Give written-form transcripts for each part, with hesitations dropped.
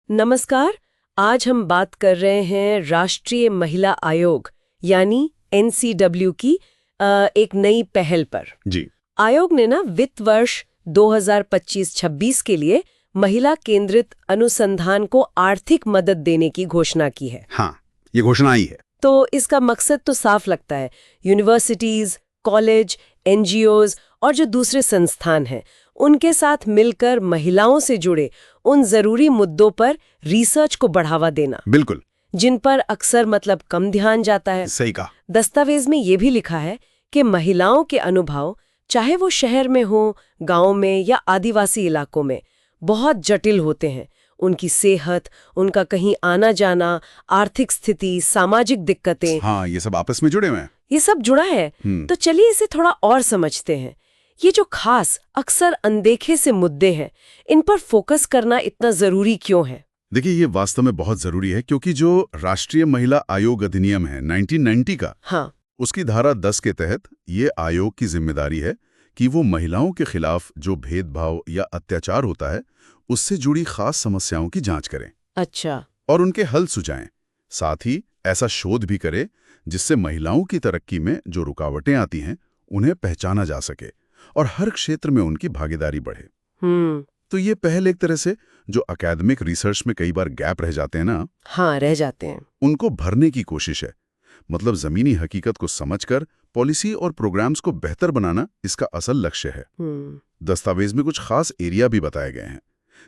नमस्कार। आज हम बात कर रहे हैं राष्ट्रीय महिला आयोग यानी एनसीडब्ल्यू की एक नई पहल पर। जी। आयोग ने ना वित्त वर्ष 2025-26 के लिए महिला केंद्रित अनुसंधान को आर्थिक मदद देने की घोषणा की है। हाँ, ये घोषणा आई है। तो इसका मकसद तो साफ लगता है, यूनिवर्सिटीज, कॉलेज, एनजीओज और जो दूसरे संस्थान हैं उनके साथ मिलकर महिलाओं से जुड़े उन जरूरी मुद्दों पर रिसर्च को बढ़ावा देना। बिल्कुल। जिन पर अक्सर कम ध्यान जाता है। सही कहा। दस्तावेज में ये भी लिखा है कि महिलाओं के अनुभव, चाहे वो शहर में हो, गांव में या आदिवासी इलाकों में, बहुत जटिल होते हैं। उनकी सेहत, उनका कहीं आना जाना, आर्थिक स्थिति, सामाजिक दिक्कतें, हाँ, ये सब आपस में जुड़े हुए हैं। ये सब जुड़ा है। तो चलिए इसे थोड़ा और समझते हैं। ये जो खास अक्सर अनदेखे से मुद्दे हैं, इन पर फोकस करना इतना जरूरी क्यों है? देखिए, ये वास्तव में बहुत जरूरी है क्योंकि जो राष्ट्रीय महिला आयोग अधिनियम है 1990 का, हाँ, उसकी धारा 10 के तहत ये आयोग की जिम्मेदारी है कि वो महिलाओं के खिलाफ जो भेदभाव या अत्याचार होता है उससे जुड़ी खास समस्याओं की जांच करें। अच्छा। और उनके हल सुझाएं। साथ ही ऐसा शोध भी करे जिससे महिलाओं की तरक्की में जो रुकावटें आती हैं उन्हें पहचाना जा सके और हर क्षेत्र में उनकी भागीदारी बढ़े। तो ये पहल एक तरह से जो अकादमिक रिसर्च में कई बार गैप रह जाते हैं ना, हाँ, रह जाते हैं, उनको भरने की कोशिश है। मतलब जमीनी हकीकत को समझकर पॉलिसी और प्रोग्राम्स को बेहतर बनाना इसका असल लक्ष्य है। दस्तावेज में कुछ खास एरिया भी बताए गए हैं,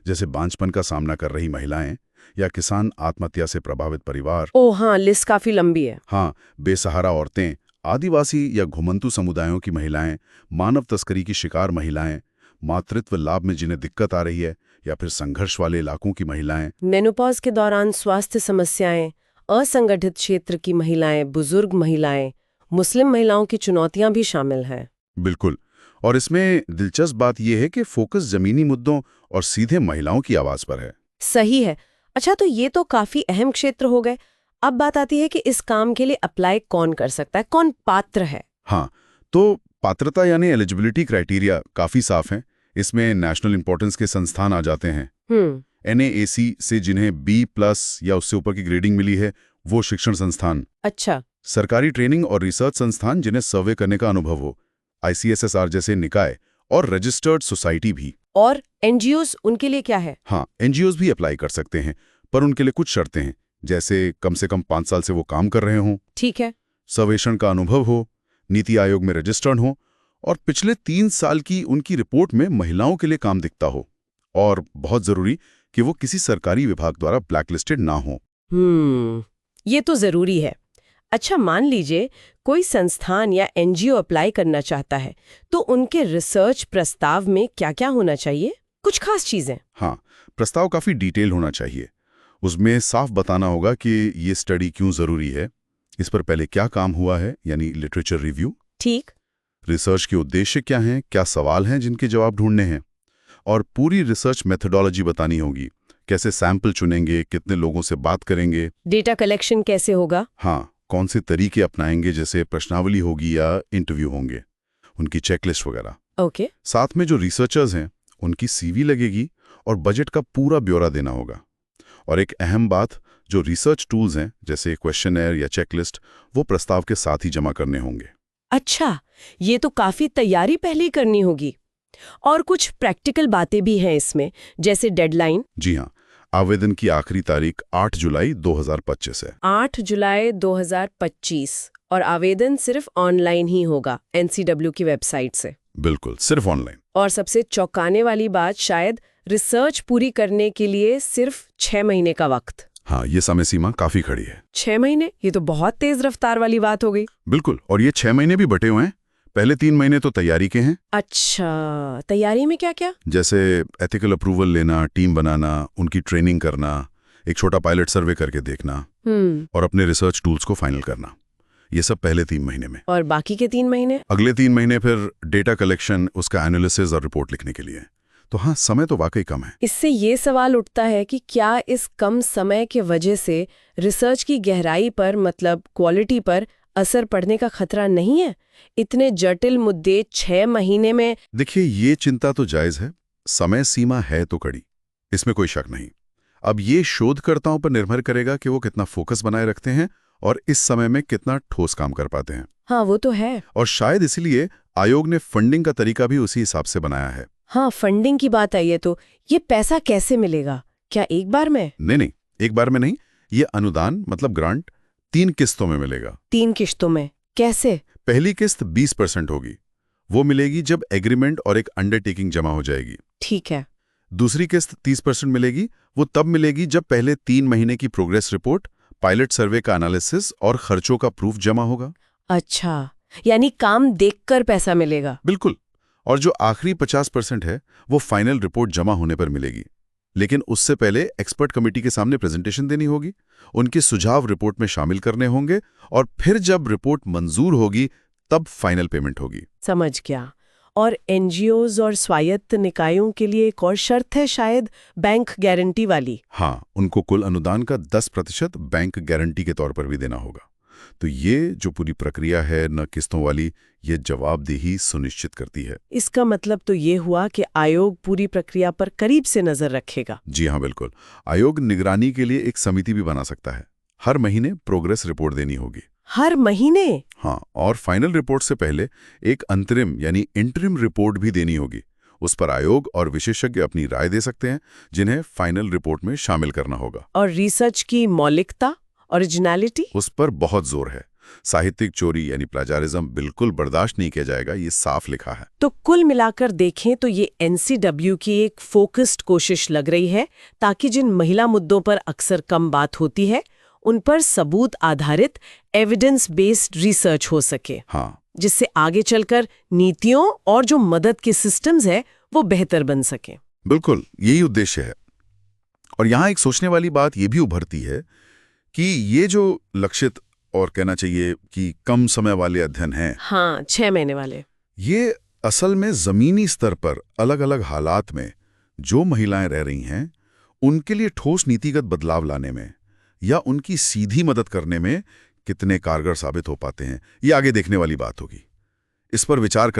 जैसे बांझपन का सामना कर रही महिलाएं या किसान आत्महत्या से प्रभावित परिवार। ओ हाँ, लिस्ट काफी लंबी है। हाँ, बेसहारा औरतें, आदिवासी या घुमंतू समुदायों की महिलाएं, मानव तस्करी की शिकार महिलाएं, मातृत्व लाभ में जिन्हें दिक्कत आ रही है, या फिर संघर्ष वाले इलाकों की महिलाएं, मेनोपॉज के दौरान स्वास्थ्य समस्याएं, असंगठित क्षेत्र की महिलाएं, बुजुर्ग महिलाएं, मुस्लिम महिलाओं की चुनौतियां भी शामिल हैं। बिल्कुल। और इसमें दिलचस्प बात यह है कि फोकस जमीनी मुद्दों और सीधे महिलाओं की आवाज पर है। सही है। अच्छा, तो ये तो काफी अहम क्षेत्र हो गए। अब बात आती है कि इस काम के लिए अप्लाई कौन कर सकता है, कौन पात्र है? हाँ, तो पात्रता यानी एलिजिबिलिटी क्राइटेरिया काफी साफ है। इसमें नेशनल इंपॉर्टेंस के संस्थान आ जाते हैं। NAAC से जिन्हें B+ या उससे ऊपर की ग्रेडिंग मिली है, वो शिक्षण संस्थान। अच्छा। सरकारी ट्रेनिंग और रिसर्च संस्थान जिन्हें सर्वे करने का अनुभव हो, ICSSR जैसे निकाय, और रजिस्टर्ड सोसाइटी भी। और NGOs, उनके लिए क्या है? हाँ, NGOs भी अप्लाई कर सकते हैं, पर उनके लिए कुछ शर्तें हैं, जैसे कम से कम 5 साल से वो काम कर रहे हों, ठीक है, सर्वेक्षण का अनुभव हो, नीति आयोग में रजिस्टर्ड हो, और पिछले 3 साल की उनकी रिपोर्ट में महिलाओं के लिए काम दिखता हो, और बहुत जरूरी कि वो किसी सरकारी विभाग द्वारा ब्लैकलिस्टेड ना हो। ये तो जरूरी है। अच्छा, मान लीजिए कोई संस्थान या NGO अप्लाई करना चाहता है, तो उनके रिसर्च प्रस्ताव में क्या-क्या होना चाहिए? कुछ खास चीजें? हाँ, प्रस्ताव काफी डिटेल होना चाहिए। उसमें साफ बताना होगा कि ये स्टडी क्यों जरूरी है, इस पर पहले क्या काम हुआ है, यानी लिटरेचर रिव्यू। ठीक। रिसर्च के उद्देश्य क्या हैं, क्या सवाल हैं जिनके जवाब ढूंढने हैं, और पूरी रिसर्च मेथोडोलॉजी बतानी होगी। कैसे सैंपल चुनेंगे, कितने लोगों से बात करेंगे, डेटा कलेक्शन कैसे होगा, हाँ, कौन से तरीके अपनाएंगे, जैसे प्रश्नावली होगी या इंटरव्यू होंगे, उनकी चेकलिस्ट वगैरह। ओके। साथ में जो रिसर्चर्स हैं उनकी CV लगेगी और बजट का पूरा ब्यौरा देना होगा। और एक अहम बात, जो रिसर्च टूल्स हैं जैसे क्वेश्चनर या चेकलिस्ट, वो प्रस्ताव के साथ ही जमा करने होंगे। अच्छा, ये तो काफी तैयारी पहले ही करनी होगी। और कुछ प्रैक्टिकल बातें भी हैं इसमें, जैसे डेडलाइन। जी हाँ, आवेदन की आखिरी तारीख 8 जुलाई 2025 है। 8 जुलाई 2025, और आवेदन सिर्फ ऑनलाइन ही होगा NCW की वेबसाइट से। बिल्कुल, सिर्फ ऑनलाइन। और सबसे चौंकाने वाली बात, शायद रिसर्च पूरी करने के लिए सिर्फ 6 महीने का वक्त। हाँ, ये समय सीमा काफी खड़ी है। 6 महीने, ये तो बहुत तेज रफ्तार वाली बात हो गई। बिल्कुल, और ये 6 महीने भी बटे हुए हैं। पहले 3 महीने तो तैयारी के हैं। अच्छा, तैयारी में क्या क्या? जैसे एथिकल अप्रूवल लेना, टीम बनाना, उनकी ट्रेनिंग करना, एक छोटा पायलट सर्वे करके देखना, और अपने रिसर्च टूल्स को फाइनल करना। ये सब पहले 3 महीने में। और बाकी के 3 महीने? अगले 3 महीने फिर डेटा कलेक्शन, उसका एनालिसिस और रिपोर्ट लिखने के लिए। तो हाँ, समय तो वाकई कम है। इससे ये सवाल उठता है कि क्या इस कम समय के वजह से रिसर्च की गहराई पर, मतलब क्वालिटी पर असर पड़ने का खतरा नहीं है? इतने जटिल मुद्दे 6 महीने में। देखिए, ये चिंता तो जायज है। समय सीमा है तो कड़ी, इसमें कोई शक नहीं। अब ये शोधकर्ताओं पर निर्भर करेगा कि वो कितना फोकस बनाए रखते हैं और इस समय में कितना ठोस काम कर पाते हैं। हाँ, वो तो है। और शायद इसलिए आयोग ने फंडिंग का तरीका भी उसी हिसाब से बनाया है। हाँ, फंडिंग की बात आई है तो ये पैसा कैसे मिलेगा? क्या एक बार में? नहीं, एक बार में नहीं। ये अनुदान मतलब ग्रांट 3 किस्तों में मिलेगा। 3 किश्तों में? कैसे? पहली किस्त 20% होगी, वो मिलेगी जब एग्रीमेंट और एक अंडरटेकिंग जमा हो जाएगी। ठीक है। दूसरी किस्त 30% मिलेगी, वो तब मिलेगी जब पहले 3 महीने की प्रोग्रेस रिपोर्ट, पायलट सर्वे का एनालिसिस और खर्चों का प्रूफ जमा होगा। अच्छा, यानी काम देखकर पैसा मिलेगा। बिल्कुल। और जो आखिरी 50% है वो फाइनल रिपोर्ट जमा होने पर मिलेगी, लेकिन उससे पहले एक्सपर्ट कमेटी के सामने प्रेजेंटेशन देनी होगी, उनके सुझाव रिपोर्ट में शामिल करने होंगे और फिर जब रिपोर्ट मंजूर होगी तब फाइनल पेमेंट होगी। समझ गया। और एनजीओज और स्वायत्त निकायों के लिए एक और शर्त है शायद, बैंक गारंटी वाली। हाँ, उनको कुल अनुदान का 10% बैंक गारंटी के तौर पर भी देना होगा। तो ये जो पूरी प्रक्रिया है न किस्तों वाली, ये जवाबदेही सुनिश्चित करती है। इसका मतलब तो ये हुआ कि आयोग पूरी प्रक्रिया पर करीब से नजर रखेगा। जी हाँ, बिल्कुल। आयोग निगरानी के लिए एक समिति भी बना सकता है। हर महीने प्रोग्रेस रिपोर्ट देनी होगी। हर महीने? हाँ, और फाइनल रिपोर्ट से पहले एक अंतरिम यानी इंटरिम रिपोर्ट भी देनी होगी। उस पर आयोग और विशेषज्ञ अपनी राय दे सकते हैं, जिन्हें फाइनल रिपोर्ट में शामिल करना होगा। और रिसर्च की मौलिकता, ओरिजिनलिटी, उस पर बहुत जोर है। साहित्यिक चोरी यानी प्लाजारिज्म बिल्कुल बर्दाश्त नहीं किया जाएगा, ये साफ लिखा है। तो कुल मिलाकर देखें तो ये एनसीडब्ल्यू की एक फोकस्ड कोशिश लग रही है, ताकि जिन महिला मुद्दों पर अक्सर कम बात होती है उन पर सबूत आधारित एविडेंस बेस्ड रिसर्च हो सके। हाँ, जिससे आगे चलकर नीतियों और जो मदद के सिस्टम्स है वो बेहतर बन सके। बिल्कुल यही उद्देश्य है। और यहाँ एक सोचने वाली बात ये भी उभरती है कि ये जो लक्षित और कहना चाहिए कि कम समय वाले अध्ययन हैं, हाँ, 6 महीने वाले, ये असल में जमीनी स्तर पर अलग अलग हालात में जो महिलाएं रह रही हैं उनके लिए ठोस नीतिगत बदलाव लाने में या उनकी सीधी मदद करने में कितने कारगर साबित हो पाते हैं, ये आगे देखने वाली बात होगी। इस पर विचार